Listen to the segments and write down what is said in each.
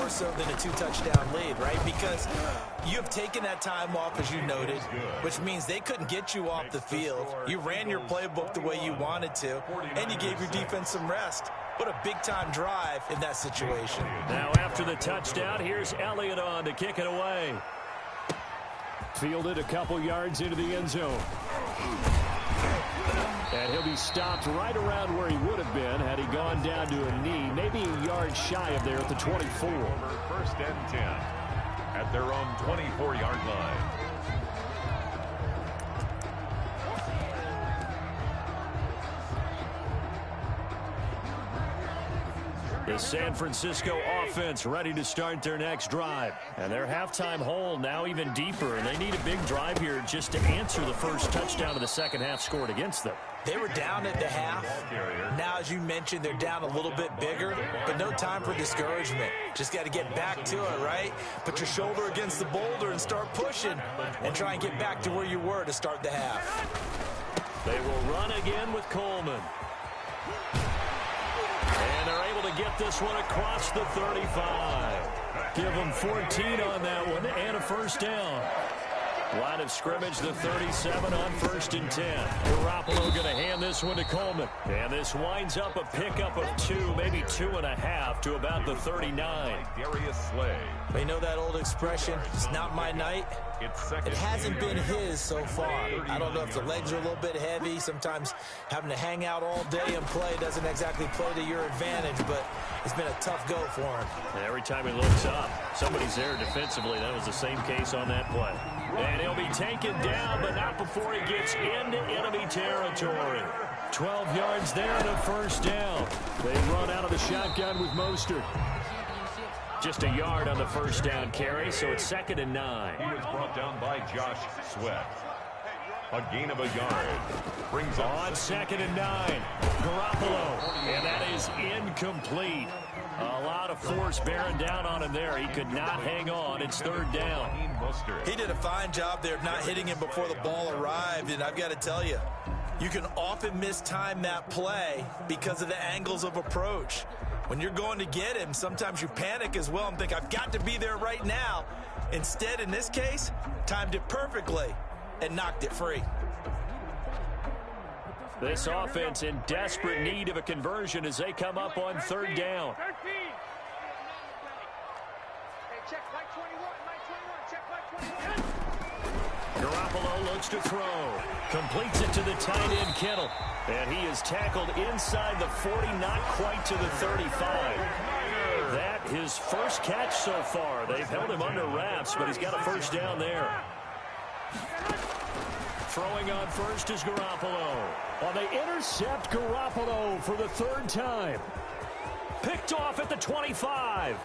more so than a 2-touchdown lead, right? Because you have taken that time off, as you noted, which means they couldn't get you off the field. You ran your playbook the way you wanted to, and you gave your defense some rest. What a big-time drive in that situation. Now after the touchdown, here's Elliott on to kick it away. Fielded a couple yards into the end zone. And he'll be stopped right around where he would have been had he gone down to a knee, maybe a yard shy of there at the 24. First and 10 at their own 24-yard line. The San Francisco offense ready to start their next drive. And their halftime hole now even deeper, and they need a big drive here just to answer the first touchdown of the second half scored against them. They were down at the half. Now, as you mentioned, they're down a little bit bigger, but no time for discouragement. Just got to get back to it, right? Put your shoulder against the boulder and start pushing and try and get back to where you were to start the half. They will run again with Coleman. And they're able to get this one across the 35. Give them 14 on that one and a first down. Line of scrimmage, the 37 on 1st and 10. Garoppolo going to hand this one to Coleman. And this winds up a pickup of 2, maybe 2.5 to about the 39. Darius Slay. You know that old expression, it's not my night? It hasn't been his so far. I don't know if the legs are a little bit heavy. Sometimes having to hang out all day and play doesn't exactly play to your advantage, but it's been a tough go for him. And every time he looks up, somebody's there defensively. That was the same case on that play. And he'll be taken down, but not before he gets into enemy territory. 12 yards there and a first down. They run out of the shotgun with Mostert. Just a yard on the first down carry, so it's 2nd and 9. He was brought down by Josh Sweat. A gain of a yard. Brings up on 2nd and 9. Garoppolo, and that is incomplete. A lot of force bearing down on him there. He could not hang on. It's 3rd down. He did a fine job there of not hitting him before the ball arrived, and I've got to tell you, you can often mistime that play because of the angles of approach. When you're going to get him, sometimes you panic as well and think, I've got to be there right now. Instead, in this case, timed it perfectly and knocked it free. This offense in desperate need of a conversion as they come up on 3rd down. Garoppolo looks to throw. Completes it to the tight end, Kittle. And he is tackled inside the 40, not quite to the 35. That his first catch so far. They've held him under wraps, but he's got a first down there. Throwing on first is Garoppolo. Well, they intercept Garoppolo for the 3rd time. Picked off at the 25.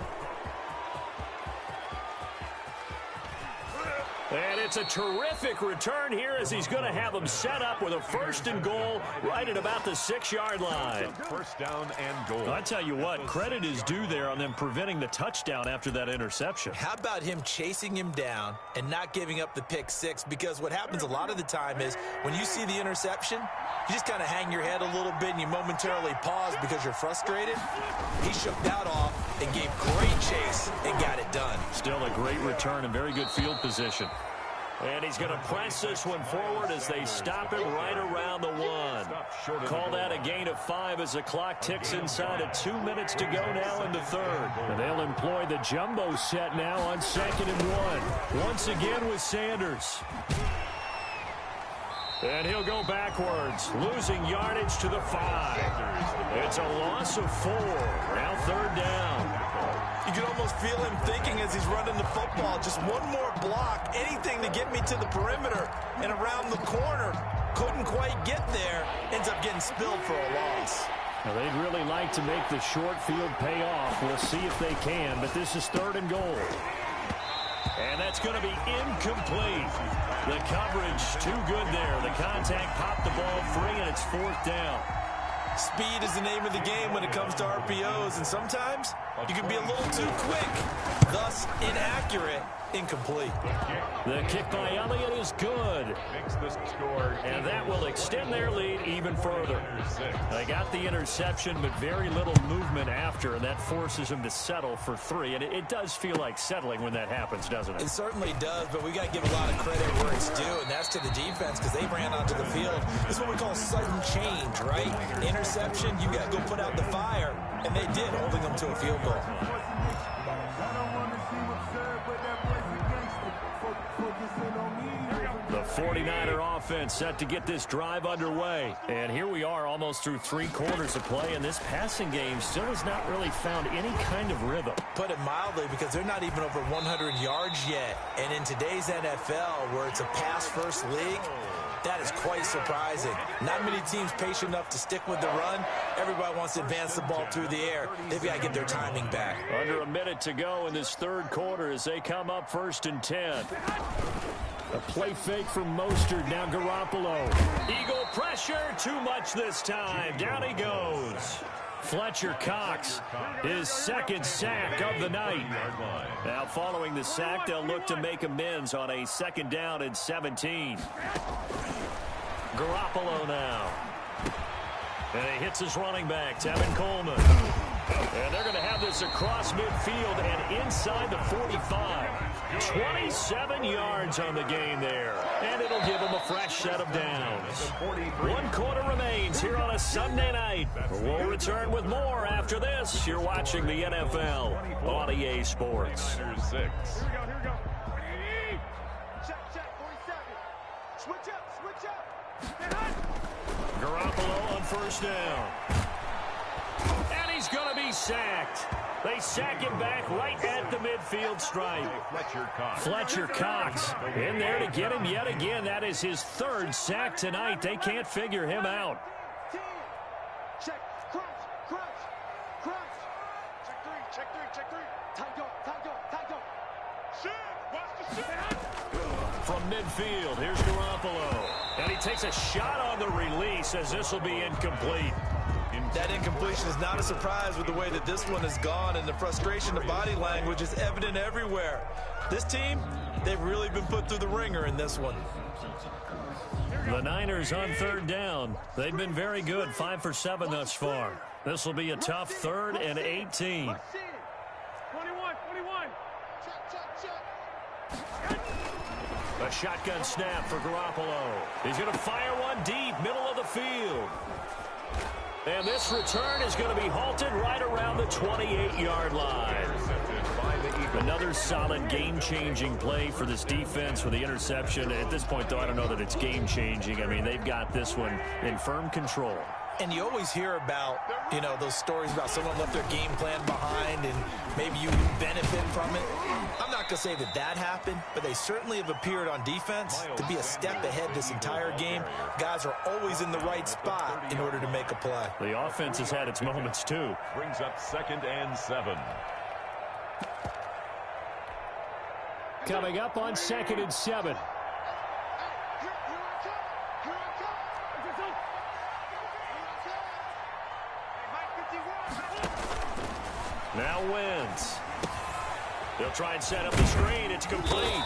And it's a terrific return here as he's going to have them set up with a 1st and goal right at about the 6-yard line. First down and goal. I tell you what, credit is due there on them preventing the touchdown after that interception. How about him chasing him down and not giving up the pick 6? Because what happens a lot of the time is when you see the interception, you just kind of hang your head a little bit and you momentarily pause because you're frustrated. He shook that off and gave great chase and got it done. Still a great return and very good field position. And he's going to press this one forward as they stop him right around the 1. Call that a gain of 5 as the clock ticks inside of 2 minutes to go now in the 3rd. And they'll employ the jumbo set now on 2nd and 1. Once again with Sanders. And he'll go backwards, losing yardage to the 5. It's a loss of 4. Now 3rd down. You can almost feel him thinking as he's running the football, just one more block, anything to get me to the perimeter and around the corner. Couldn't quite get there, ends up getting spilled for a loss. Now they'd really like to make the short field pay off. We'll see if they can, but this is 3rd and goal. And that's going to be incomplete. The coverage too good there. The contact popped the ball free, and it's 4th down. Speed is the name of the game when it comes to RPOs, and sometimes you can be a little too quick, thus Inaccurate. Incomplete. The kick by Elliott is good. Makes the score. And that will extend their lead even further. They got the interception, but very little movement after, and that forces them to settle for 3. And it does feel like settling when that happens, doesn't it? It certainly does, but we got to give a lot of credit where it's due, and that's to the defense because they ran onto the field. This is what we call sudden change, right? Interception, you got to go put out the fire, and they did, holding them to a field goal. The 49er offense set to get this drive underway. And here we are almost through 3 quarters of play, and this passing game still has not really found any kind of rhythm. Put it mildly, because they're not even over 100 yards yet. And in today's NFL, where it's a pass-first league, that is quite surprising. Not many teams patient enough to stick with the run. Everybody wants to advance the ball through the air. They've got to get their timing back. Under a minute to go in this 3rd quarter as they come up 1st and 10. A play fake from Mostert, now Garoppolo. Eagle pressure, too much this time. Down he goes. Fletcher Cox, his 2nd sack of the night. Now following the sack, they'll look to make amends on a 2nd down and 17. Garoppolo now. And he hits his running back, Tevin Coleman. And they're going to have this across midfield and inside the 45. 27 yards on the game there. And it'll give them a fresh set of downs. 1 quarter remains here on a Sunday night. We'll return with more after this. You're watching the NFL on EA Sports. Here we go. Check, 47. Switch up. Garoppolo on 1st down. And he's going to be sacked. They sack him back right at the midfield stripe. Fletcher Cox in there to get him yet again. That is his 3rd sack tonight. They can't figure him out. Check, crunch. Check three. Time go. Shit, watch the shit. From midfield, here's Garoppolo. And he takes a shot on the release as this will be incomplete. That incompletion is not a surprise with the way that this one has gone, and the frustration of body language is evident everywhere. This team, they've really been put through the ringer in this one. The Niners on 3rd down. They've been very good, 5 for 7 thus far. This will be a tough 3rd and 18. 21. A shotgun snap for Garoppolo. He's going to fire one deep, middle of the field. And this return is going to be halted right around the 28-yard line. Another solid game-changing play for this defense with the interception. At this point, though, I don't know that it's game-changing. I mean, they've got this one in firm control. And you always hear about, those stories about someone left their game plan behind and maybe you benefit from it. I'm not going to say that happened, but they certainly have appeared on defense to be a step ahead this entire game. Guys are always in the right spot in order to make a play. The offense has had its moments, too. Brings up 2nd and 7. Coming up on 2nd and 7. Now wins. They'll try and set up the screen. It's complete.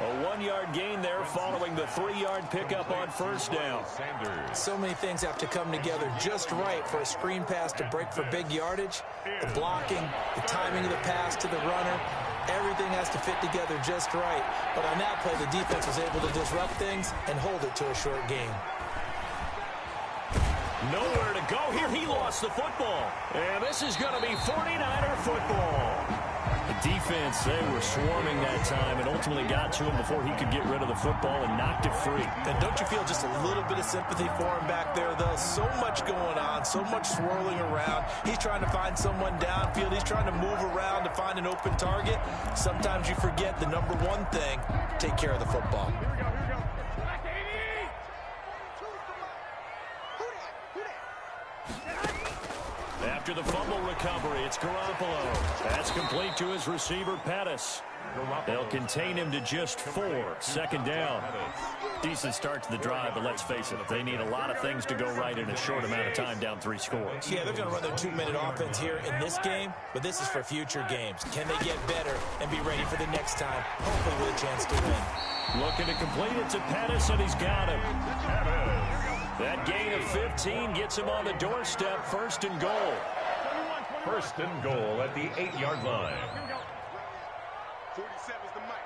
A 1-yard gain there following the 3-yard pickup on 1st down. So many things have to come together just right for a screen pass to break for big yardage. The blocking, the timing of the pass to the runner, everything has to fit together just right. But on that play, the defense was able to disrupt things and hold it to a short game. Nowhere to go here. He lost the football. And this is going to be 49er football. The defense, they were swarming that time and ultimately got to him before he could get rid of the football and knocked it free. And don't you feel just a little bit of sympathy for him back there, though? So much going on, so much swirling around. He's trying to find someone downfield. He's trying to move around to find an open target. Sometimes you forget the number one thing, take care of the football. After the fumble recovery, it's Garoppolo. That's complete to his receiver, Pettis. They'll contain him to just 4. Second down. Decent start to the drive, but let's face it, they need a lot of things to go right in a short amount of time, down 3 scores. Yeah, they're going to run their 2-minute offense here in this game, but this is for future games. Can they get better and be ready for the next time, hopefully with a chance to win? Looking to complete it to Pettis, and he's got him. That gain of 15 gets him on the doorstep, 1st and goal. 1st and goal at the 8-yard line. 47's the mic.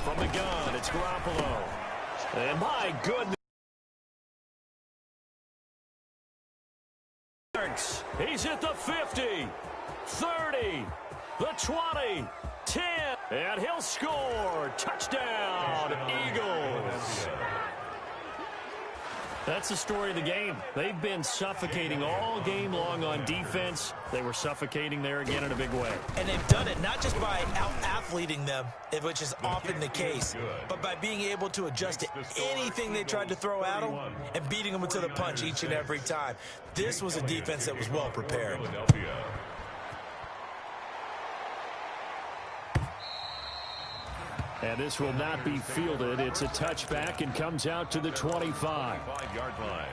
From the gun, it's Garoppolo. And my goodness. He's hit the 50, 30, the 20, 10, and he'll score. Touchdown, Eagles. That's the story of the game. They've been suffocating all game long on defense. They were suffocating there again in a big way. And they've done it not just by out-athleting them, which is often the case, but by being able to adjust to anything they tried to throw at them and beating them to the punch each and every time. This was a defense that was well prepared. And this will not be fielded. It's a touchback and comes out to the 25. 5-yard line.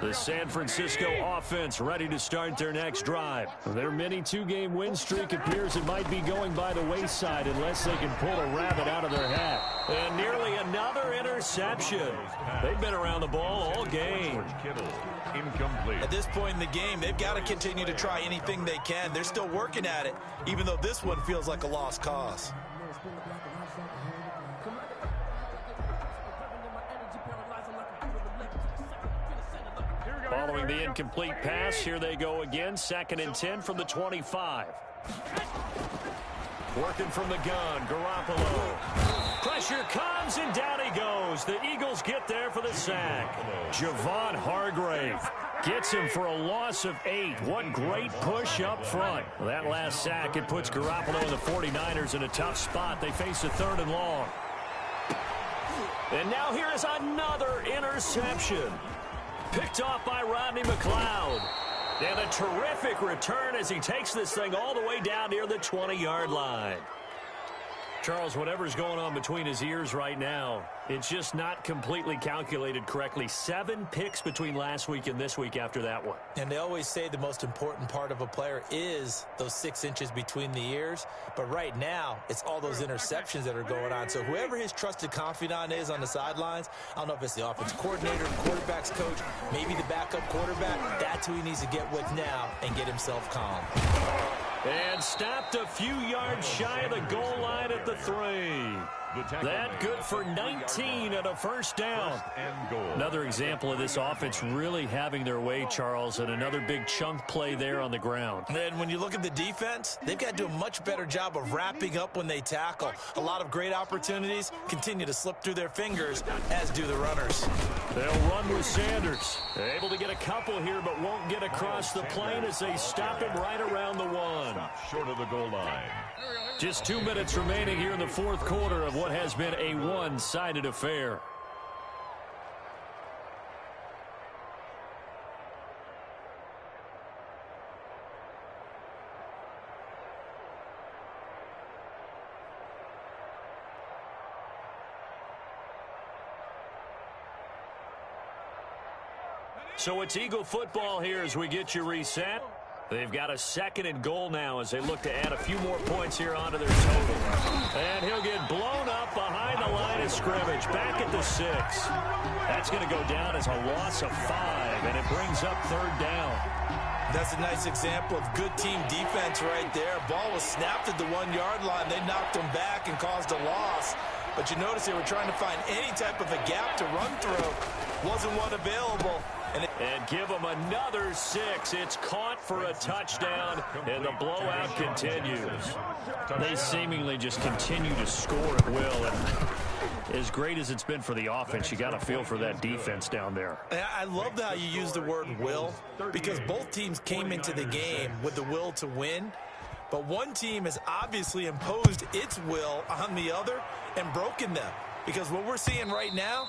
The San Francisco offense ready to start their next drive. Their mini 2-game win streak appears it might be going by the wayside unless they can pull a rabbit out of their hat. And nearly another interception. They've been around the ball all game. Incomplete. At this point in the game, they've got to continue to try anything they can. They're still working at it, even though this one feels like a lost cause. Following the incomplete pass, here they go again. 2nd and 10 from the 25. Working from the gun, Garoppolo. Pressure comes, and down he goes. The Eagles get there for the sack. Javon Hargrave gets him for a loss of 8. What great push up front. Well, that last sack, it puts Garoppolo and the 49ers in a tough spot. They face a 3rd and long. And now here is another interception. Picked off by Rodney McLeod. And a terrific return as he takes this thing all the way down near the 20-yard line. Charles, whatever's going on between his ears right now, it's just not completely calculated correctly. 7 picks between last week and this week after that one. And they always say the most important part of a player is those 6 inches between the ears. But right now, it's all those interceptions that are going on. So whoever his trusted confidant is on the sidelines, I don't know if it's the offense coordinator, the quarterback's coach, maybe the backup quarterback, that's who he needs to get with now and get himself calm. And stopped a few yards shy of the goal line at the 3. That good for 19 and a 1st down. Another example of this offense really having their way, Charles, and another big chunk play there on the ground. And when you look at the defense, they've got to do a much better job of wrapping up when they tackle. A lot of great opportunities continue to slip through their fingers, as do the runners. They'll run with Sanders. They're able to get a couple here, but won't get across the plane as they stop him right around the 1. Short of the goal line. Just 2 minutes remaining here in the 4th quarter of what has been a one-sided affair. So it's Eagle football here as we get you reset. They've got a 2nd and goal now as they look to add a few more points here onto their total. And he'll get blown up behind the line of scrimmage, back at the 6. That's going to go down as a loss of 5, and it brings up 3rd down. That's a nice example of good team defense right there. Ball was snapped at the 1-yard line. They knocked him back and caused a loss. But you notice they were trying to find any type of a gap to run through. Wasn't one available. And give them another 6. It's caught for a touchdown, and the blowout continues. They seemingly just continue to score at will. And as great as it's been for the offense, you got to feel for that defense down there. I love how you use the word will, because both teams came into the game with the will to win. But one team has obviously imposed its will on the other and broken them. Because what we're seeing right now,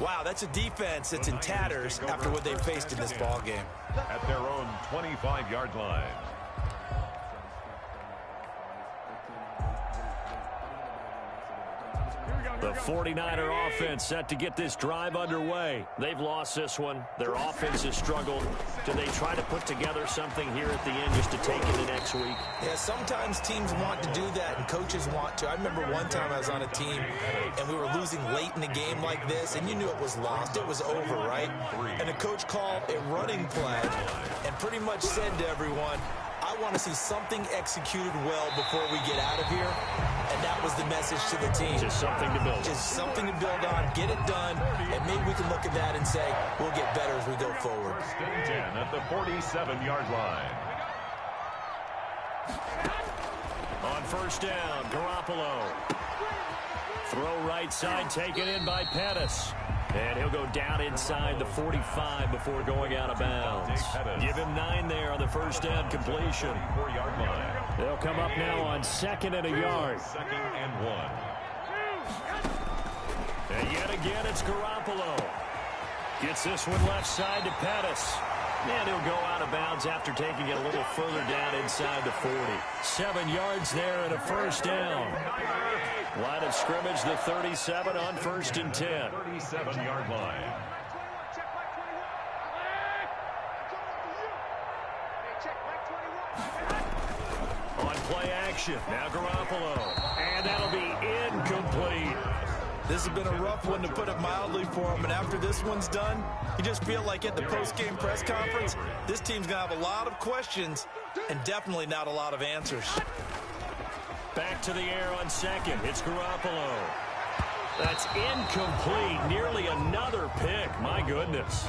wow, that's a defense that's in tatters after what they faced in this ball game. At their own 25-yard line. The 49er offense set to get this drive underway. They've lost this one. Their offense has struggled. Do they try to put together something here at the end just to take it the next week? Yeah, sometimes teams want to do that and coaches want to. I remember one time I was on a team and we were losing late in a game like this, and you knew it was lost. It was over, right? And the coach called a running play and pretty much said to everyone, I want to see something executed well before we get out of here. And that was the message to the team. Just something to build on. Just something to build on, get it done, and maybe we can look at that and say, we'll get better as we go forward. 10 at the 47-yard line. On first down, Garoppolo. Throw right side, taken in by Pettis. And he'll go down inside the 45 before going out of bounds. Give him 9 there on the first down completion. 4-yard line. They'll come up now on 2nd and a yard. 2nd and 1. And yet again, it's Garoppolo. Gets this one left side to Pettis. And he'll go out of bounds after taking it a little further down inside the 40. 7 yards there and a first down. Line of scrimmage, the 37 on 1st and 10. 37-yard line. On play action, now Garoppolo. And that'll be incomplete. This has been a rough one, to put it mildly, for him. And after this one's done, you just feel like at the post-game press conference, this team's going to have a lot of questions and definitely not a lot of answers. Back to the air on 2nd. It's Garoppolo. That's incomplete. Nearly another pick. My goodness.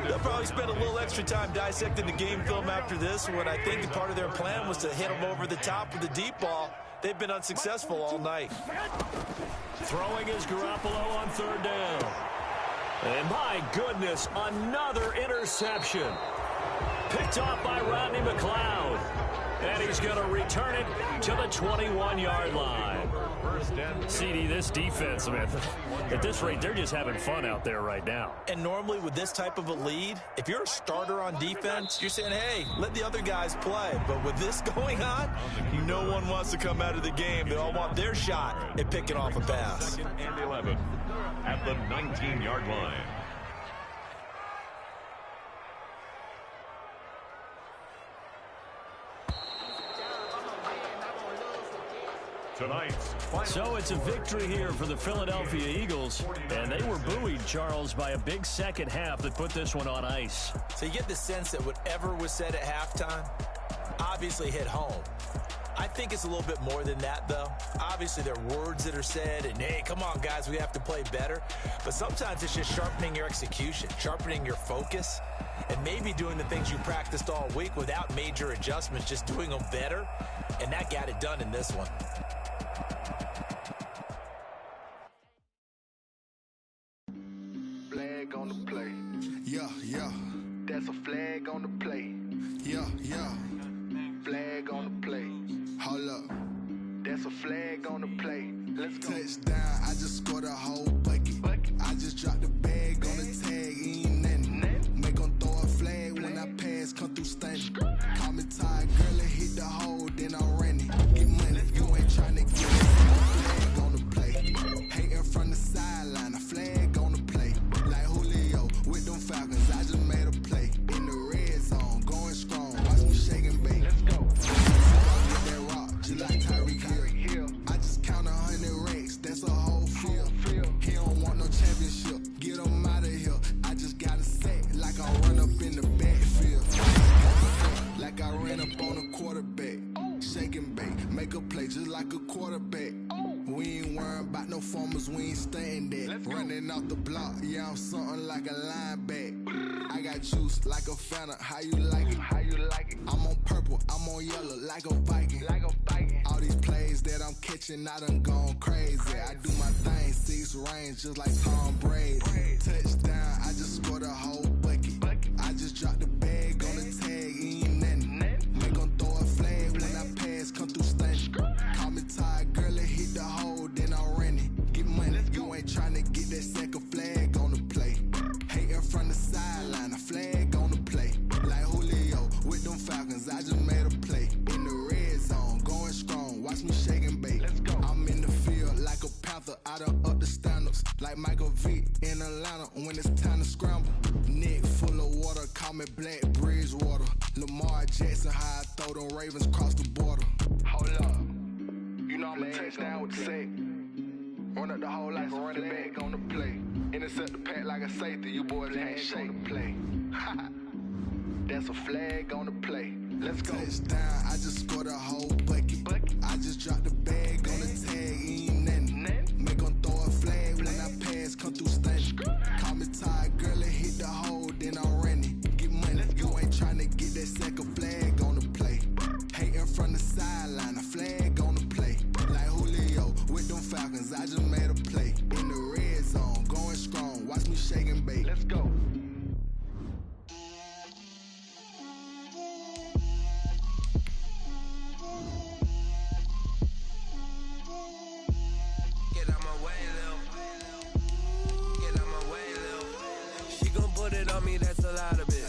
They'll probably spend a little extra time dissecting the game film after this one. I think part of their plan was to hit them over the top with the deep ball. They've been unsuccessful all night. Throwing is Garoppolo on 3rd down. And my goodness, another interception. Picked off by Rodney McLeod. And he's going to return it to the 21-yard line. CD, this defense, man, at this rate, they're just having fun out there right now. And normally with this type of a lead, if you're a starter on defense, you're saying, hey, let the other guys play. But with this going on, no one wants to come out of the game. They all want their shot at picking off a pass. 2nd and 11 at the 19-yard line. Tonight's So it's a victory here for the Philadelphia Eagles, and they were buoyed, Charles, by a big second half that put this one on ice. So you get the sense that whatever was said at halftime obviously hit home. I think it's a little bit more than that, though. Obviously, there are words that are said, and, hey, come on, guys, we have to play better. But sometimes it's just sharpening your execution, sharpening your focus, and maybe doing the things you practiced all week without major adjustments, just doing them better. And that got it done in this one. Flag on the play. Yeah, yeah. That's a flag on the play. Yeah, yeah. Flag on the play. Hold up. That's a flag on the play. Let's go. Touchdown, I just scored a whole bucket. I just dropped the bag on the tag, ain't nothing. Make 'em throw a flag when I pass, come through stunning. Call me tired, girl, and hit the hole, then I'm running. Get money, you ain't tryna get it. Flag on the play. Hating from the sideline, a flag on the play. Like Julio with them Falcons, I just made a play. In the red zone, going strong, watch me shake and bake. Let's go. With that rock, just like Tyreek Hill. I just count 100 racks, that's a whole field. He don't want no championship, get him out of here. I just got a sack, like I run up in the backfield. Like I ran up on a quarterback. Shake and bake, make a play just like a quarterback. We ain't worrying about no farmers, we ain't staying there. Running off the block, yeah, I'm something like a lineback. I got juice like a Fanta, how you like it? How you like it? I'm on purple, I'm on yellow, like a Viking. Like a Viking. All these plays that I'm catching, I done gone crazy. I do my thing, 6 range, just like Tom Brady. Touchdown, I just scored a whole bucket. I just dropped the bag on the tag, ain't nothing. Make them throw a flag when I pass, come through stunning. Call me tired, girl, and hit the hole, then I'm running. Get money, you ain't tryna get that second flag on the play. Hating from the sideline, a flag on the play. Like Julio with them Falcons, I just made a play. In the red zone, going strong, watch me shake and bake. I'm in the field like a panther, I done up the standards. Like Michael Vick in Atlanta when it's time to scramble. Neck full of water, call me Black Bridgewater. Lamar Jackson, how I throw them Ravens cross the border. Hold up, you know I'm a touchdown with the sack. Run up the hole like a running back on the play. Intercept the pack like a safety, you boys ain't on the play. That's a flag on the play. Let's go. Touchdown, I just scored a whole bucket. I just dropped the bag on the tag, ain't nothing. Make them throw a flag when I pass, come through stunning. Call me tired, girl, and hit the hole, then I'm running. Get money, you ain't tryna get that second flag on the play. Hating from the sideline, a flag on the play. Like Julio with them Falcons, I just made a play. In the red zone, going strong, watch me shake and bake. Let's go. Get out my way, Lil. Get out my way, Lil. She gon' put it on me, that's a lot of it.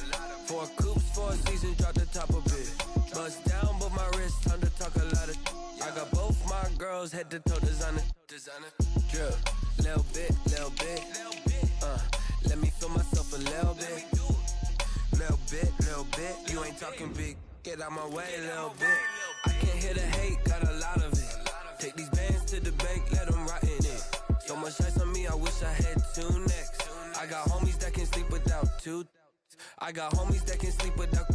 4 coops, 4 seasons, drop the top of it. Bust down, but my wrist, time to talk a lot of. I got both my girls, head to toe designer. Drip, little bit. Let me feel myself a little bit. Little bit. You ain't talking big. Get out my way, little bit. I can't hear the hate, got a lot of it. Take these bands to the bank, let them rot in it. So much ice on me, I wish I had 2 necks. I got homies that can sleep without 2. I got homies that can sleep without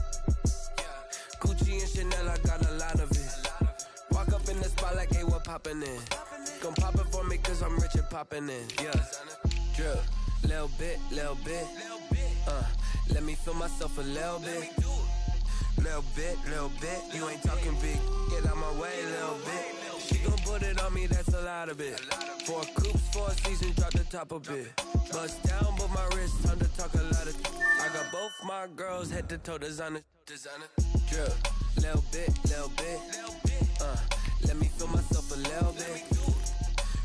Gucci and Chanel, I got a lot of it. Walk up in the spot like, hey, what poppin' in? Gon' pop it for me cause I'm rich and poppin' in. Yeah, drip, little bit. Let me feel myself a little bit. Little bit. You ain't talking big. Get out my way, little bit. She gon' put it on me, that's a lot of it. 4 coops, 4 seasons, drop the top a bit. Bust down, but my wrist, time to talk a lot of. I got both my girls, head to toe designer. Drip, little bit. Let me feel myself a little bit.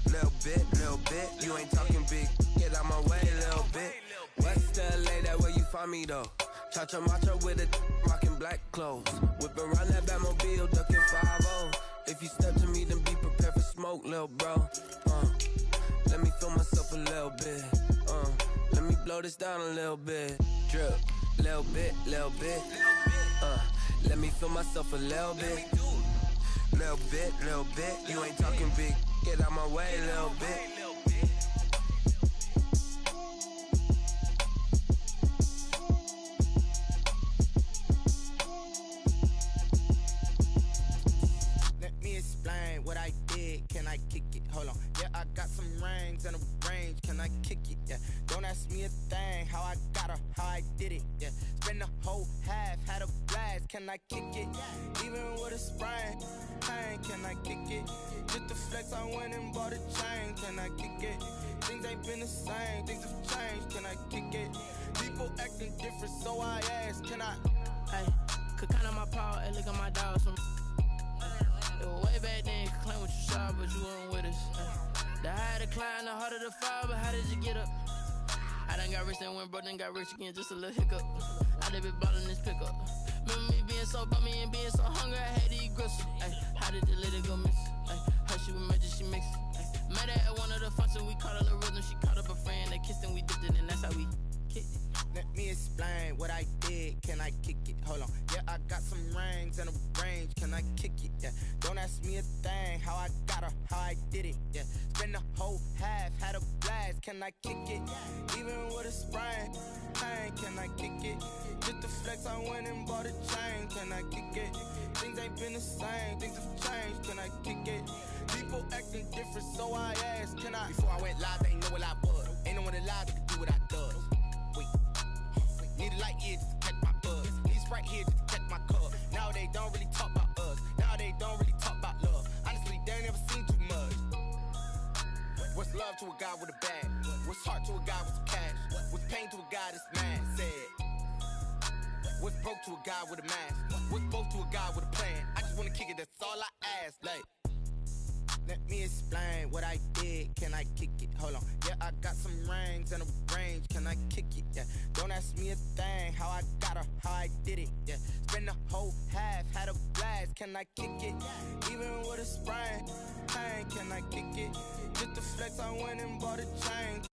Little bit. You ain't talking big. Get out my way, little bit. West LA, that where you find me though. Cha-cha macha with a rockin' black clothes. Whip around that Batmobile, duckin' 5-0. If you step to me, then be prepared for smoke, lil' bro. Let me feel myself a little bit. Let me blow this down a little bit. Drip, little bit. Let me feel myself a little bit. Little bit. You ain't talking big. Get out my way, little bit. Explain what I did, can I kick it? Hold on, yeah, I got some rings and a range, can I kick it? Yeah, don't ask me a thing, how I got her, how I did it. Yeah, spend the whole half, had a blast, can I kick it? Even with a sprain, pain, can I kick it? Just the flex, I went and bought a chain, can I kick it? Things ain't been the same, things have changed, can I kick it? People acting different, so I ask, can I? Hey, could count on my power, and look at my dogs from. It was way back then, you could claim what you saw, but you weren't with us. The higher the climb, the harder the fall, but how did you get up? I done got rich and went broke, then got rich again, just a little hiccup. I done been ballin' this pickup. Remember me being so bummy and being so hungry, I had to eat gristle. Ay, how did the lady go miss? Ay, her she was magic, she mixed. Met her at one of the functions, we caught a little rhythm, she caught up a friend, they kissed and we dipped it, and that's how we kicked it. Let me explain what I did, can I kick it? Hold on, yeah, I got some rings and a range, can I kick it? Yeah, don't ask me a thing, how I got her, how I did it. Yeah, spend the whole half, had a blast, can I kick it? Even with a sprain, pain, can I kick it? Just the flex, I went and bought a chain, can I kick it? Things ain't been the same, things have changed, can I kick it? People acting different, so I asked, can I? Before I went live, they ain't know what I was. Ain't no one alive that can do what I does. Wait, need a light here just to catch my buzz. Need a Sprite here just to catch my cup. Now they don't really talk about us. Now they don't really talk about love. Honestly, they ain't never seen too much. What's love to a guy with a bag? What's heart to a guy with some cash? What's pain to a guy that's mad? Said. What's broke to a guy with a mask? What's both to a guy with a plan? I just wanna kick it, that's all I ask. Like, let me explain what I did. Can I kick it? Hold on. Yeah, I got some rings and a range. Can I kick it? Yeah. Don't ask me a thing. How I got her, how I did it. Yeah. Spend the whole half, had a blast. Can I kick it? Even with a sprain. Pain, can I kick it? Just the flex, I went and bought a chain.